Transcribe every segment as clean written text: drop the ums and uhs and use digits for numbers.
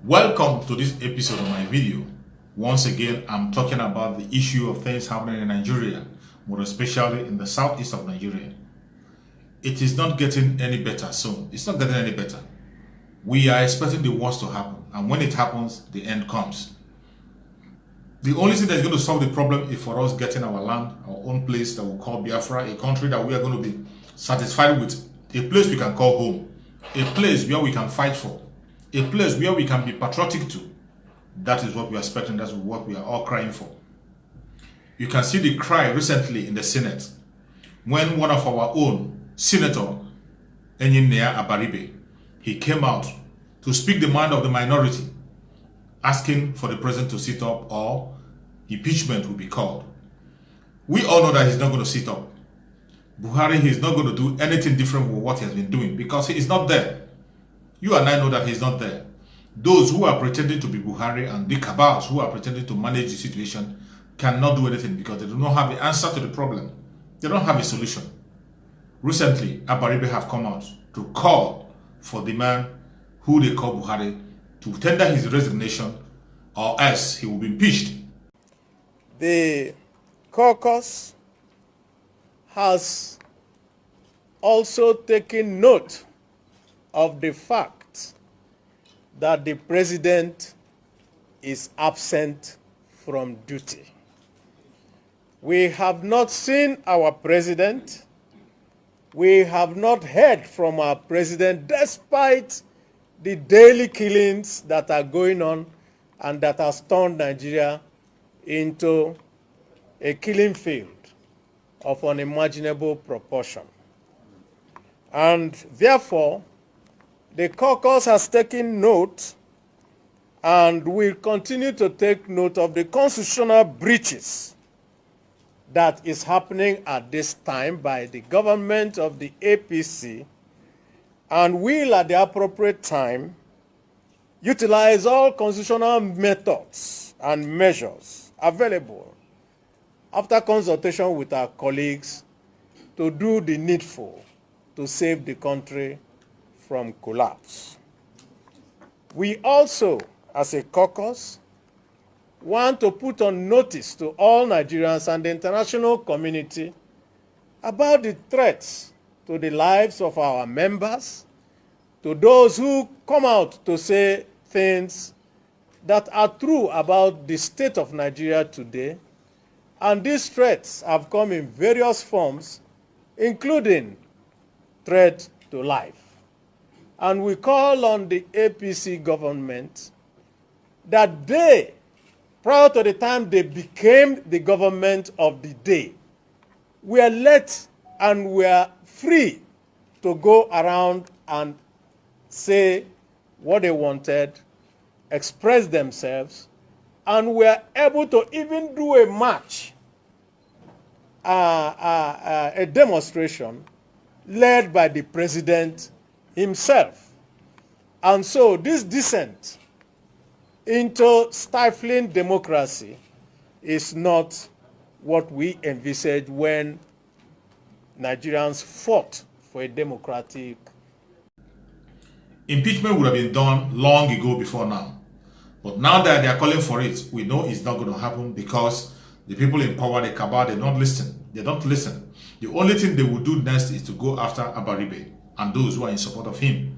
Welcome to this episode of my video. Once again, I'm talking about the issue of things happening in Nigeria, more especially in the southeast of Nigeria. It is not getting any better soon. It's not getting any better. We are expecting the worst to happen, and when it happens, the end comes. The only thing that's going to solve the problem is for us getting our land, our own place that we call Biafra, a country that we are going to be satisfied with, a place we can call home, a place where we can fight for, a place where we can be patriotic to. That is what we are expecting. That's what we are all crying for. You can see the cry recently in the Senate when one of our own, Senator Enyinaya Abaribe, he came out to speak the mind of the minority, asking for the president to sit up or impeachment will be called. We all know that he's not going to sit up. Buhari, he's not going to do anything different with what he has been doing because he is not there. You and I know that he's not there. Those who are pretending to be Buhari and the cabals who are pretending to manage the situation cannot do anything because they do not have the answer to the problem. They don't have a solution. Recently, Abaribe have come out to call for the man who they call Buhari to tender his resignation or else he will be impeached. The caucus has also taken note of the fact that the president is absent from duty. We have not seen our president. We have not heard from our president despite the daily killings that are going on and that has turned Nigeria into a killing field of unimaginable proportion. And therefore, the caucus has taken note and will continue to take note of the constitutional breaches that is happening at this time by the government of the APC, and will at the appropriate time utilize all constitutional methods and measures available after consultation with our colleagues to do the needful to save the country from collapse. We also, as a caucus, want to put on notice to all Nigerians and the international community about the threats to the lives of our members, to those who come out to say things that are true about the state of Nigeria today. And these threats have come in various forms, including threat to life. And we call on the APC government that they, prior to the time they became the government of the day, were let and were free to go around and say what they wanted, express themselves, and were able to even do a march, a demonstration led by the president himself. And so this descent into stifling democracy is not what we envisaged when Nigerians fought for a democratic. Impeachment would have been done long ago before now. But now that they are calling for it, we know it's not going to happen because the people in power, the cabal, they don't listen. They don't listen. The only thing they will do next is to go after Abaribe and those who are in support of him.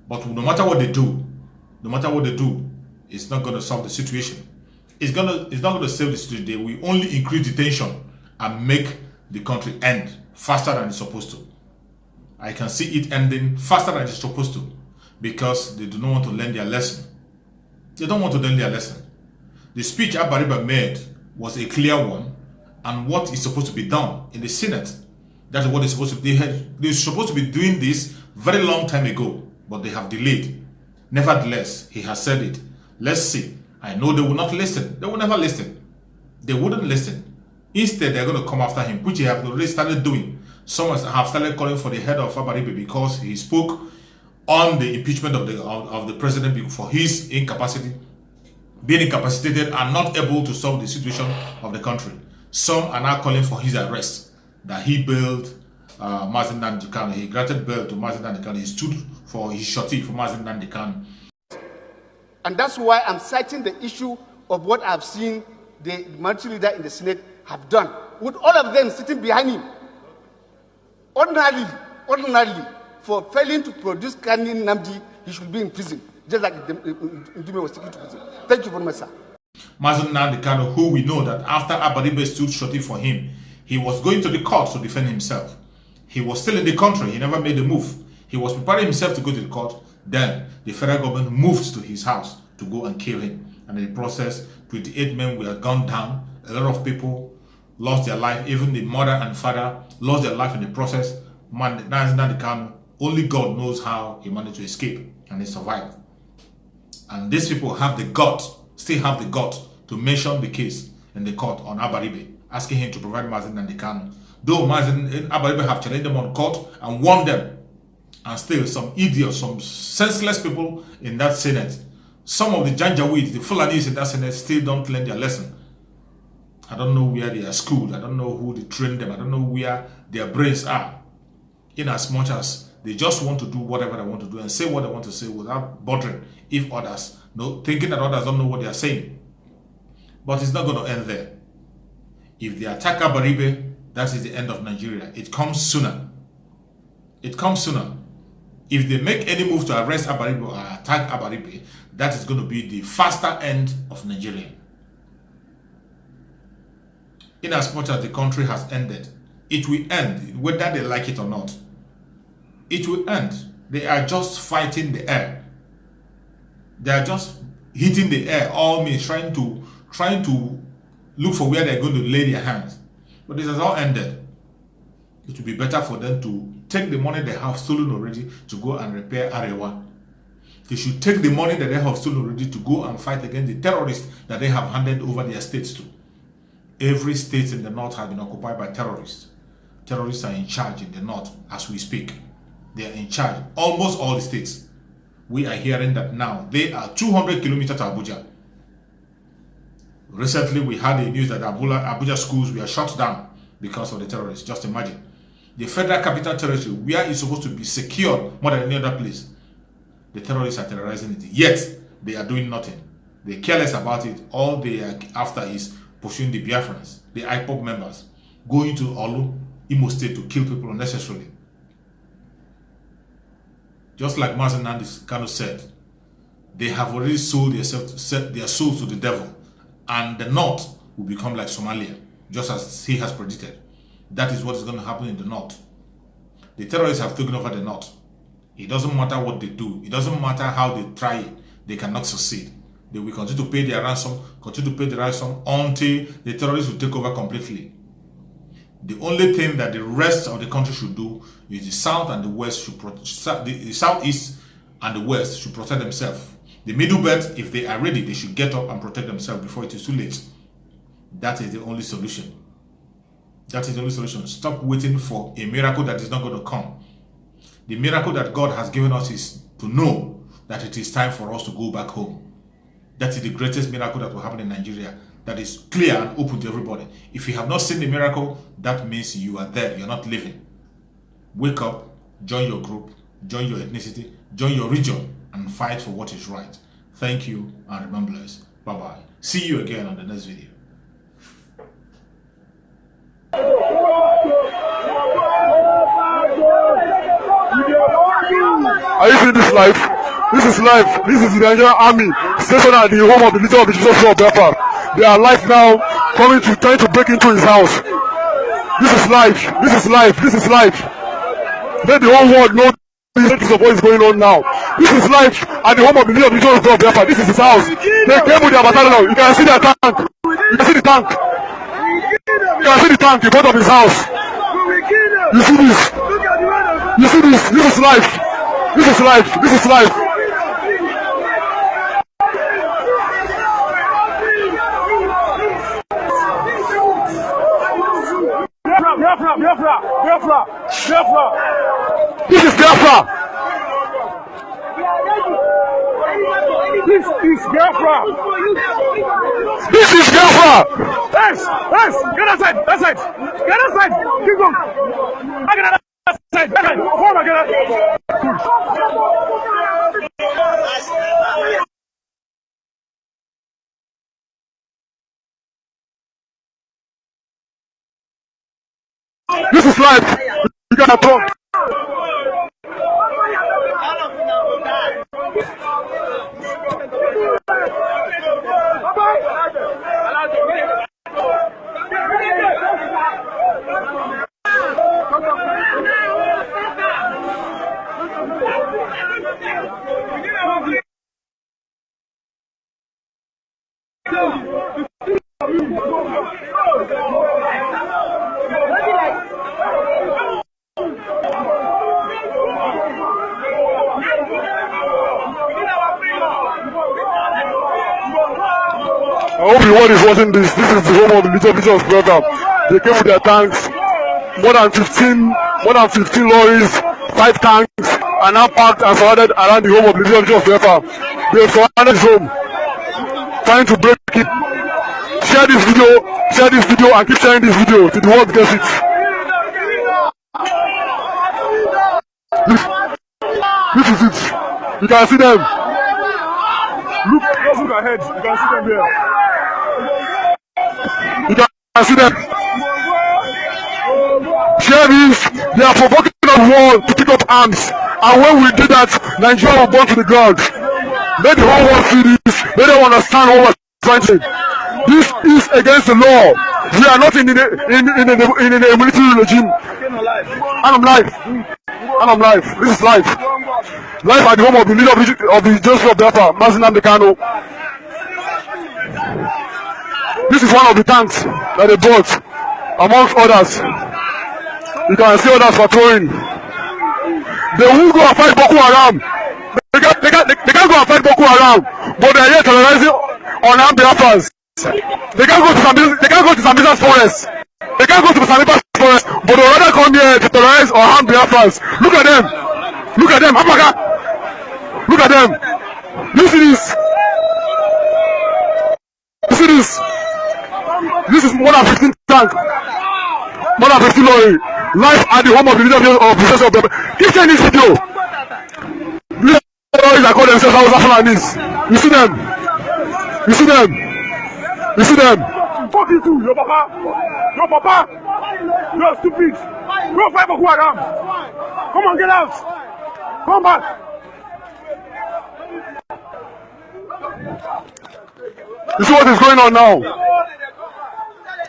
But no matter what they do, it's not going to solve the situation. It's not going to save the situation. They will only increase the tension and make the country end faster than it's supposed to. I can see it ending faster than it's supposed to because they do not want to learn their lesson. They don't want to learn their lesson. The speech Abaribe made was a clear one, and what is supposed to be done in the Senate. That's what they're supposed to be. They're supposed to be doing this very long time ago, but they have delayed. Nevertheless, he has said it. Let's see. I know they will not listen. They will never listen. They wouldn't listen. Instead, they're going to come after him, which they have already started doing. Some have started calling for the head of Abaribe because he spoke on the impeachment of the president for his incapacity, being incapacitated and not able to solve the situation of the country. Some are now calling for his arrest, that he bailed Mazi Nnamdi Kanu. He granted bail to Mazi Nnamdi Kanu. He stood for his shorty for Mazi Nnamdi Kanu. And that's why I'm citing the issue of what I've seen the minority leader in the Senate have done, with all of them sitting behind him. Ordinarily, for failing to produce Kani Namdi, he should be in prison, just like Ndume was taken to prison. Thank you very much, sir. Mazen Nnamdi Kanu, who we know that after Abaribe stood shorty for him, he was going to the court to defend himself. He was still in the country. He never made a move. He was preparing himself to go to the court. Then the federal government moved to his house to go and kill him. And in the process, 28 men were gunned down. A lot of people lost their life. Even the mother and father lost their life in the process. Mazen Nnamdi Kanu, only God knows how he managed to escape and he survived. And these people have the guts, still have the guts to mention the case in the court on Abaribe, asking him to provide Mazen Nnamdi Kanu. Though Mazen and Abaribe have challenged them on court and won them, and still some idiots, some senseless people in that Senate, some of the Janjaweeds, the Fulanis in that Senate still don't learn their lesson. I don't know where they are schooled. I don't know who they trained them. I don't know where their brains are. In as much as they just want to do whatever they want to do and say what they want to say without bothering if others know, thinking that others don't know what they are saying. But it's not going to end there. If they attack Abaribe, that is the end of Nigeria. It comes sooner. It comes sooner. If they make any move to arrest Abaribe or attack Abaribe, that is going to be the faster end of Nigeria. In as much as the country has ended, it will end, whether they like it or not. It will end. They are just fighting the air. They are just hitting the air, all means trying to look for where they're going to lay their hands. But this has all ended. It will be better for them to take the money they have stolen already to go and repair Arewa. They should take the money that they have stolen already to go and fight against the terrorists that they have handed over their states to. Every state in the north has been occupied by terrorists. Terrorists are in charge in the north as we speak. They are in charge. Almost all the states. We are hearing that now. They are 200 kilometers to Abuja. Recently, we had the news that Abuja schools were shut down because of the terrorists. Just imagine. The Federal Capital Territory, where it's supposed to be secure more than any other place, the terrorists are terrorizing it. Yet, they are doing nothing. They're careless about it. All they are after is pursuing the Biafrans, the IPOB members, going to Olu, Imo State to kill people unnecessarily. Just like Mazen Nnamdi Kanu said, they have already sold their souls to the devil, and the north will become like Somalia, just as he has predicted. That is what is going to happen in the north. The terrorists have taken over the north. It doesn't matter what they do. It doesn't matter how they try it. They cannot succeed. They will continue to pay their ransom, until the terrorists will take over completely. The only thing that the rest of the country should do is the south and the west should the southeast and the west should protect themselves. The middle belt, if they are ready, they should get up and protect themselves before it is too late. That is the only solution. That is the only solution. Stop waiting for a miracle that is not going to come. The miracle that God has given us is to know that it is time for us to go back home. That is the greatest miracle that will happen in Nigeria. That is clear and open to everybody. If you have not seen the miracle, that means you are there. You're not living. Wake up, join your group, join your ethnicity, join your region, and fight for what is right. Thank you, and remember us. Bye-bye. See you again on the next video. Are you seeing this live? This is live. This is the Nigerian army stationed at the home of the leader of the Jesus of Biafra. They are live now, trying to break into his house. This is live. This is live. This is live. Let the whole world know this of what is going on now. This is live at the home of the leader of the Jesus of Biafra. This is his house. They came with their battalion. You can see their tank. You can see the tank. You can see the tank in front of his house. You see this? You see this? This is live. This is live. This is live. Biafra. This is Biafra. This is Biafra. This is Biafra. Yes. Get outside. That's it. Get outside. Keep going. I get outside. That's it. Oh my God. life. You gotta talk. I hope everyone is watching this. This is the home of the Nigeria program. They came with their tanks, more than 15 lorries, 5 tanks, are now parked and surrounded around the home of the Nigeria program. They have surrounded his home, trying to break it. Share this video, and keep sharing this video till the world gets it. This is it. You can see them. Just look ahead. You can see them here. You can see them. Share this. They are provoking the world to pick up arms. And when we do that, Nigeria will burn to the ground. Let the whole world see this. Let them understand what we're trying to do. This is against the law. We are not in a military regime. And I'm live. This is live. Live at the home of the leader of the Joseph of Biafra, Mazinam Dekano. This is one of the tanks that they bought, amongst others. You can see others patrolling. They will go and fight Boko Haram. They can't go and fight Boko Haram, but they are here terrorizing unarmed Biafrans. They can't go to Sambisa's forest. They can't go to Sambisa's forest, but they rather come here to terrorize unarmed Biafrans. Look at them. Look at them. Apaka. Look at them. You see this? You see this? This is more than 15 tanks. More than 15 lorry. Live at the home of the leader of the Joseph of Biafra. Keep sharing this video. These lorries that call themselves Hausa Fulanis. You see them? You see them? You see them? Fuck you too, your papa. Your papa. You're stupid. Go fight for Boko Haram. Come on, get out. Come back. You see what is going on now?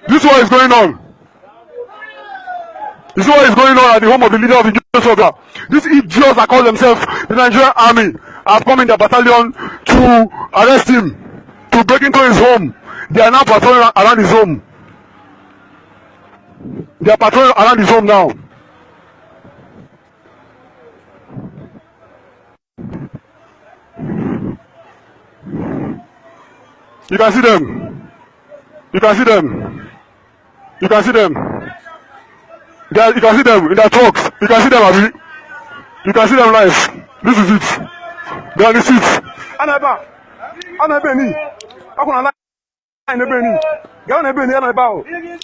This is what is going on. You see what is going on at the home of the leader of the Joseph. These idiots that call themselves the Nigerian army have come in their battalion to arrest him, to break into his home. They are now patrolling around his home. They are patrolling around his home now. You can see them. You can see them. You can see them. You can see them in their trucks. You can see them, Abi. You can see them live. This is it. They are the seats. Anaba. Anabeni. Akuna la. Anabeni. Gana Beni. Anaba.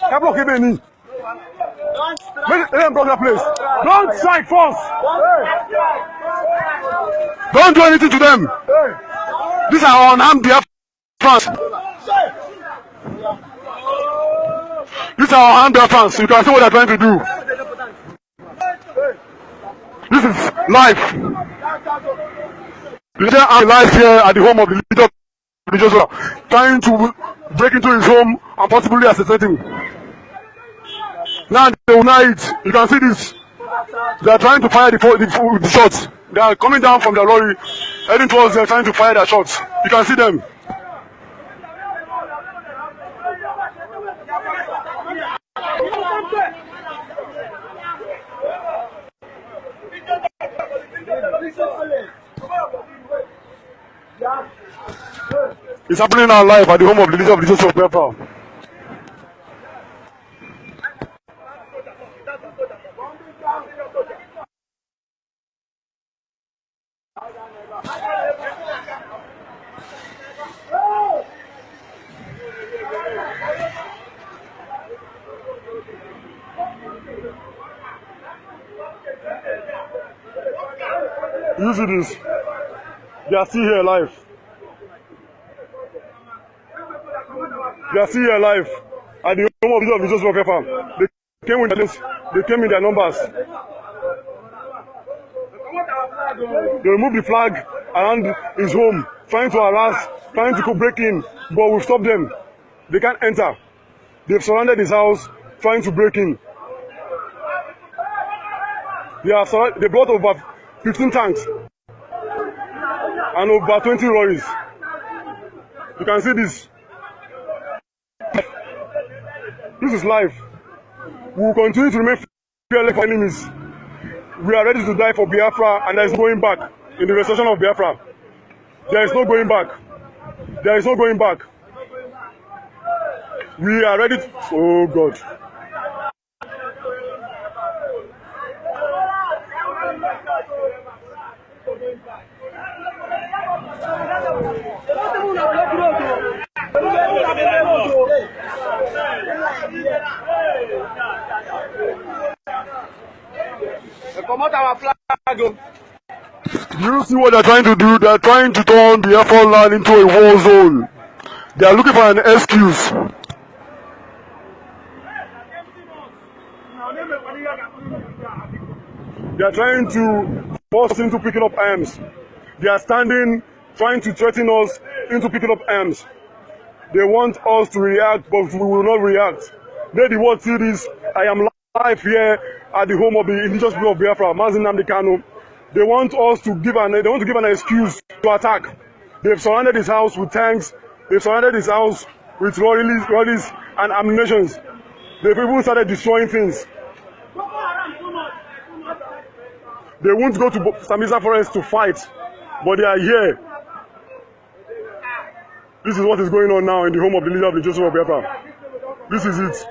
Kablo Kebeni. Let them block that place. Don't strike first. Don't do anything to them. These are unarmed Biafrans. These are unarmed Biafrans. You can see what they're trying to do. This is life. Leader and life here at the home of the leader of the Joshua, trying to break into his home and possibly assassinate him. Now they will night. You can see this. They are trying to fire the shots. They are coming down from the lorry, heading towards them, trying to fire their shots. You can see them. It's happening now live at the home of the leader of the Joseph of Biafra. You see this? They are still here live. They are still here live at the home of the Joseph of Biafra. They came with this. They came in their numbers. They removed the flag around his home, trying to harass, trying to break in, but we've stopped them. They can't enter. They've surrounded his house, trying to break in. They brought over 15 tanks and over 20 lorries. You can see this. This is life. We will continue to remain fearless for enemies. We are ready to die for Biafra, and there is no going back in the restoration of Biafra. There is no going back. There is no going back. We are ready to... Oh God. Do you see what they're trying to do? They're trying to turn the Biafra land into a war zone. They are looking for an excuse. They are trying to force us into picking up arms. They are standing, trying to threaten us into picking up arms. They want us to react, but we will not react. Let the world see this. I am live here at the home of the indigenous people of Biafra, Mazi Nnamdi Kanu. They want us to give an excuse to attack. They've surrounded his house with tanks. They've surrounded his house with lorries and ammunition. They've even started destroying things. They won't go to Sambisa Forest to fight, but they are here. This is what is going on now in the home of the leader of the Joseph of Biafra. This is it.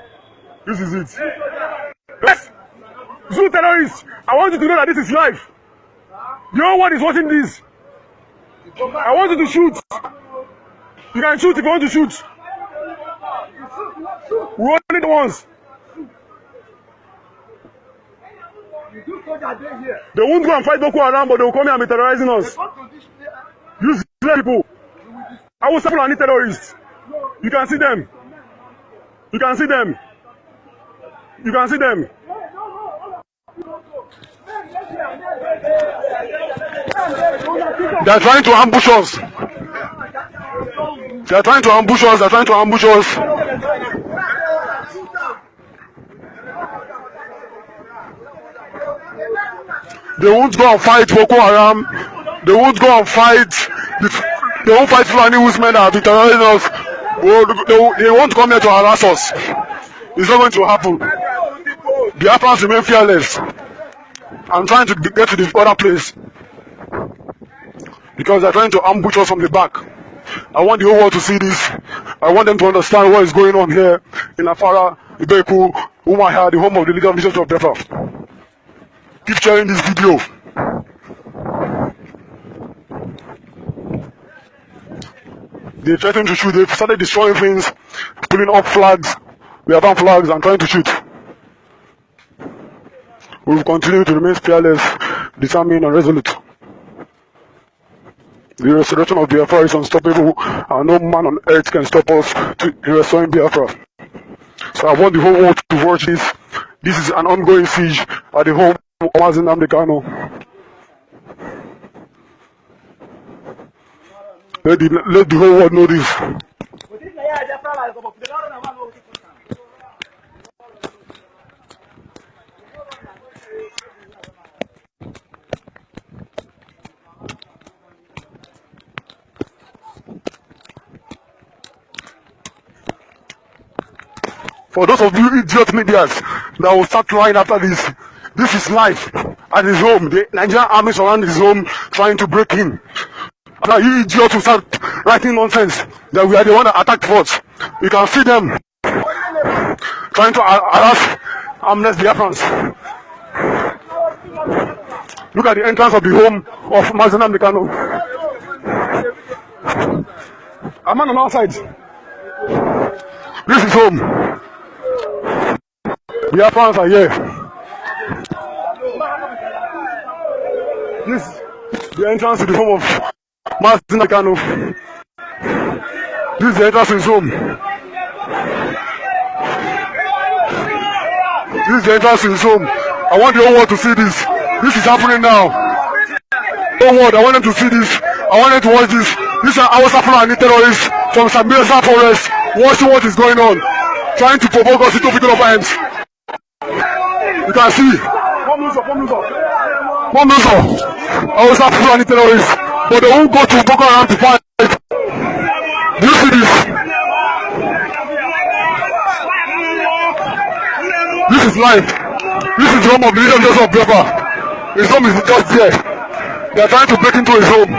This is it. Yes! Zoo terrorists! I want you to know that this is life. The whole world is watching this. I want you to shoot. You can shoot if you want to shoot. We only the ones. They won't go and fight Boko Haram, but they will come here and be terrorizing us. Use people. I will support any terrorists. You can see them. You can see them. You can see them. They are trying to ambush us. They are trying to ambush us. They are trying to ambush us. They won't go and fight Boko Haram. They won't go and fight. They won't fight Fulani women that have been terrorizing us. They won't come here to harass us. It's not going to happen. The Afghans remain fearless. I'm trying to get to the other place because they're trying to ambush us from the back. I want the whole world to see this. I want them to understand what is going on here in Afara, Ibeku, Umuahia, the home of the leader of the Church of Biafra. Keep sharing this video. They threaten to shoot. They've started destroying things, pulling up flags. We have found flags and trying to shoot. We will continue to remain fearless, determined and resolute. The restoration of Biafra is unstoppable, and no man on earth can stop us in restoring Biafra. So I want the whole world to watch this. This is an ongoing siege at the home of Mazi Nnamdi Kanu. Let the whole world know this. For those of you idiot medias that will start crying after this, this is life at his home. The Nigerian army surround his home trying to break in. Now you idiots will start writing nonsense that we are the one that attacked first. You can see them trying to harass amnesty Biafrans. Look at the entrance of the home of Mazi Nnamdi Kanu. A man on outside. This is home. Biafrans are here. This is the entrance to the home of Mazi Nnamdi Kanu. This is the entrance to his home. This is the entrance to his home. I want the whole world to see this. This is happening now. The whole world, I want them to see this. I want them to watch this. These are our Fulani terrorists from Sambisa Forest watching what is going on, trying to provoke us into picking up arms. You can see. One loser. Our Fulani terrorists, but they won't go to Boko Haram to fight. Do you see this? This is life. This is the home of the leader of Biafra. His home is just there. They are trying to break into his home.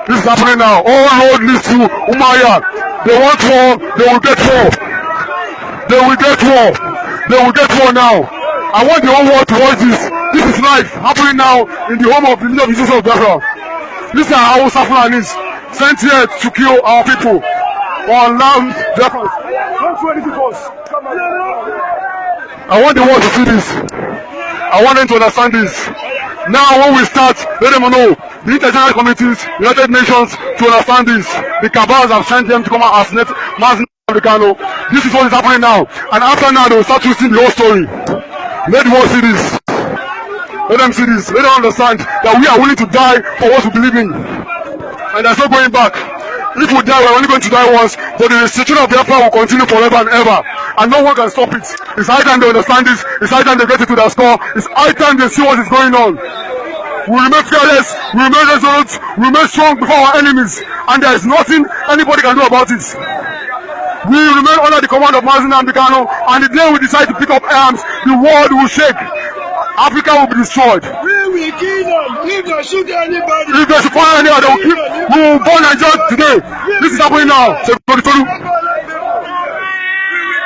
This is happening now. All road leads to Umaya. They want war. They will get war. They will get war. They will get war now. I want the whole world to watch this. This is life happening now in the home of the leader of Biafra. These are our Fulanis sent here to kill our people on land. Don't do anything for us. I want the world to see this. I want them to understand this. Now when we start, let them know. The international communities, United Nations, to understand this. The cabals have sent them to come and assassinate Mazinam. This is what is happening now. And after now, they will start twisting the whole story. Let the world see this. Let them see this. Let them understand that we are willing to die for what we believe in. And there's no going back. If we die, we're only going to die once, but the destruction of Biafra will continue forever and ever. And no one can stop it. It's high time they understand this. It's high time they get it to their score. It's high time they see what is going on. We remain fearless, we remain resolute, we remain strong before our enemies. And there is nothing anybody can do about it. We remain under the command of Mazinam Bikano, and the day we decide to pick up arms, the world will shake. Africa will be destroyed. We will kill them. If they shoot anybody. If they should fire anyone, they will kill. We will burn Nigeria today. This is happening now.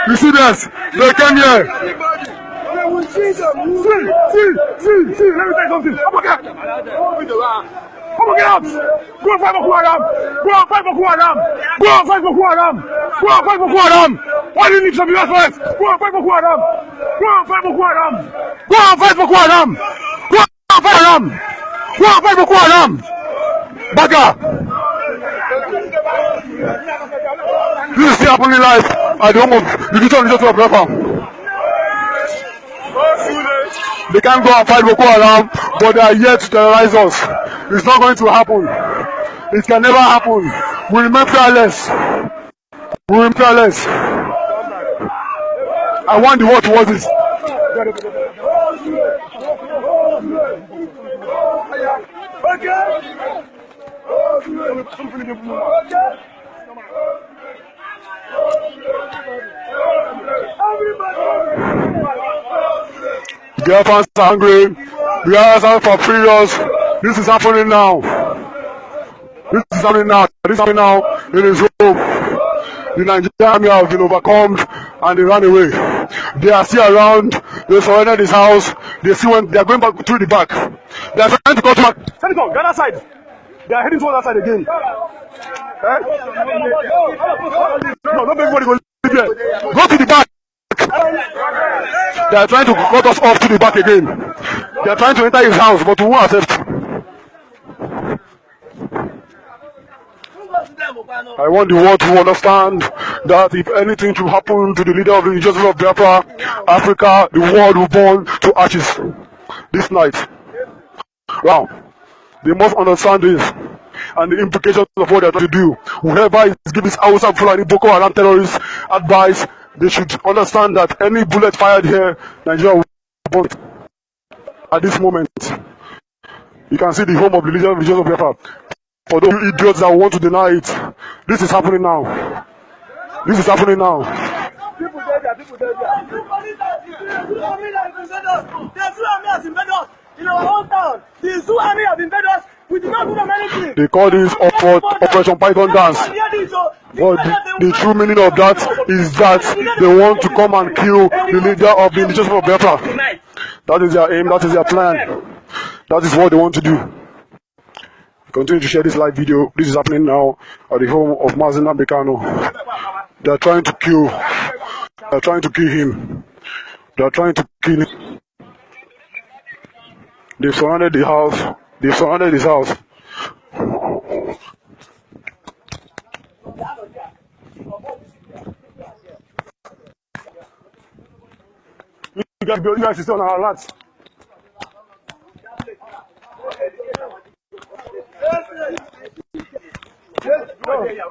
You see this? They came here. They will see them. See. Let me tell you something. Come on, get out. Go and fight Boko Haram. Go and fight Boko Haram. Go and fight Boko Haram. Go and fight Boko Haram. Why do you need some US first? Go and fight Boko Haram. Go and fight Boko Haram. Go and fight Boko Haram. Go and fight Haram. Go and fight Boko Haram. Baga. This is still happening live at the home of the future of Biafra. They can't go and fight Boko Haram, but they are here to terrorize us. It's not going to happen. It can never happen. We remain fearless. We remain fearless. I want the world to watch this. Biafrans are angry. Biafrans are for furious. This is happening now. This is happening now. This is happening now in his home. The Nigerian army have been overcome and they ran away. They are still around. They surrounded his house. They see when they are going back through the back. They are trying to go back. Senator, go that side. They are heading towards that side again. No, not everybody go there. Go to the back. They are trying to cut us off to the back again. They are trying to enter his house, but we won't accept. I want the world to understand that if anything should happen to the leader of the Nigeria of Biafra, Africa, the world will burn to ashes this night. Wow. They must understand this and the implications of what they are trying to do. Whoever is giving this Hausa Fulani Boko Haram terrorists advice, they should understand that any bullet fired here, Nigeria will burn. At this moment, you can see the home of the leader of the Nigeria of Biafra. For those idiots that want to deny it, this is happening now. This is happening now. People there. The Zoo Army has invaded us in our own town. The Zoo Army has invaded us. We do not do them anything. They call this Operation Python Dance. But the true meaning of that is that they want to come and kill the leader of the Nigeria of Biafra. That is their aim, that is their plan. That is what they want to do. Continue to share this live video. This is happening now at the home of Mazinam Bikano. They are trying to kill. They are trying to kill him. They are trying to kill him. They've surrounded the house. They've surrounded his house. You guys is on our lands.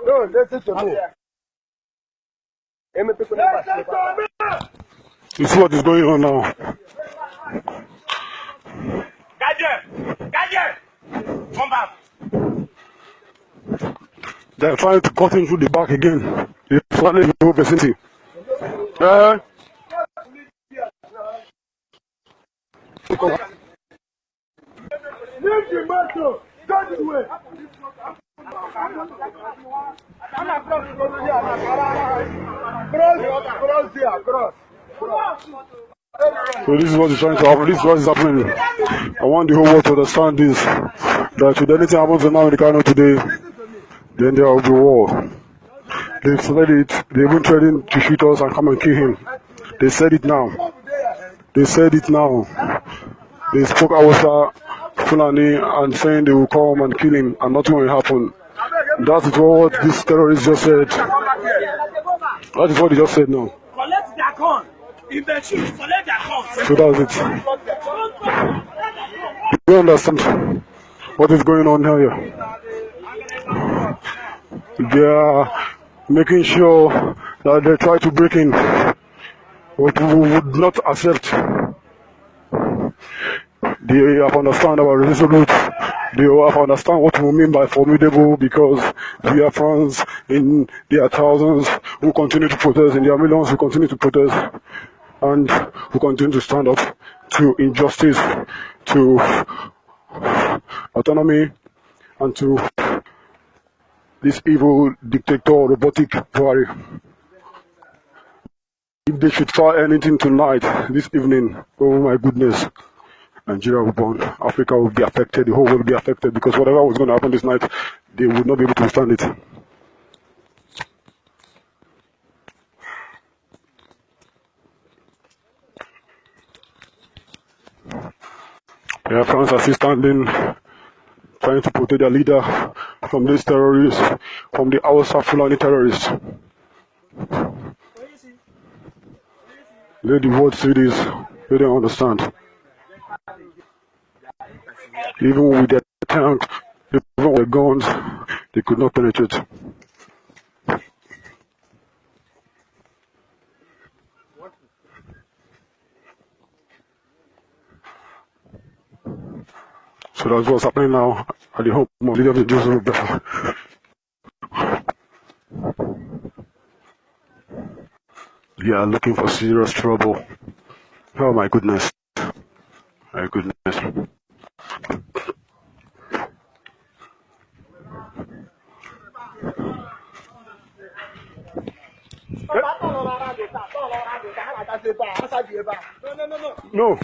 No, listen to me. You see what is going on now. Come back. They're trying to cut him through the back again. They're planning the whole vicinity. Leave the motor. Go this way. Cross there, cross. So this is what is trying to happen. This is what is happening. I want the whole world to understand this. That should anything happen to Americano today, then there will be war. They've said it. They even threatened to shoot us and come and kill him. They said it now. They said it now. They spoke Hausa, Fulani, and saying they will come and kill him and nothing will happen. That is what this terrorist just said. That is what he just said now. Collect their gun. If they shoot, collect their gun. So that's it. You understand what is going on here? They are making sure that they try to break in. What we would not accept. They have understand our resolute. They have understand what we mean by formidable, because we are friends in their thousands who continue to protest, in their millions who continue to protest, and who continue to stand up to injustice, to autonomy, and to this evil dictator, robotic Buhari. If they should try anything tonight, this evening, oh my goodness, Nigeria will burn, Africa will be affected, the whole world will be affected, because whatever was going to happen this night, they would not be able to withstand it. Yeah, France are still standing, trying to protect their leader from these terrorists, from the Hausa Fulani terrorists. Let the world see this, they don't understand. Even with their tank, even with their guns, they could not penetrate. So that's what's happening now at the home of leader of the Jews of Bethel. They are looking for serious trouble. Oh my goodness. My goodness. No.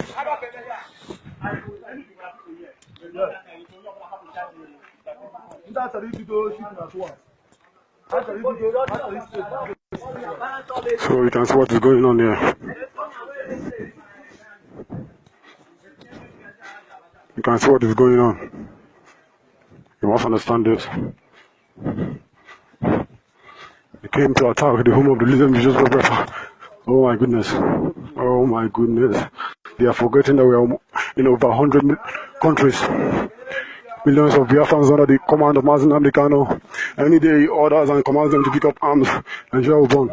So you can see what is going on here. You can see what is going on. You must understand this. They came to attack the home of the leader of Jesus Christ. Oh my goodness. Oh my goodness. They are forgetting that we are in over 100 countries. Millions of Biafrans under the command of Mazen Abdikano. Any day he orders and commands them to pick up arms, Nigeria will burn.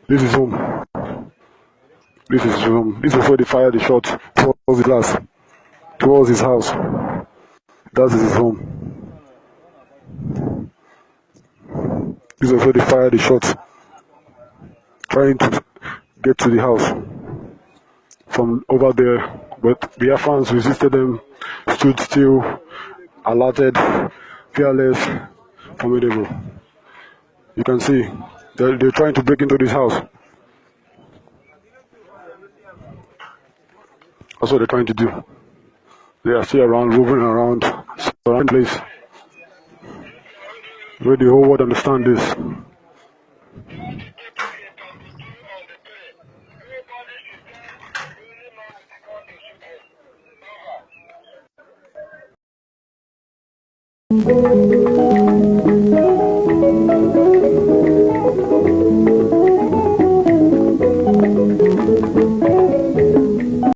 This is home. This is home. This is where they fired the shot towards the glass, towards his house. That is his home. This is where they fired the shot, trying to get to the house from over there. But Biafrans resisted them, stood still, alerted, fearless, formidable. You can see they're trying to break into this house. That's what they're trying to do. They are still around, moving around, surrounding the place. Where the whole world understand this.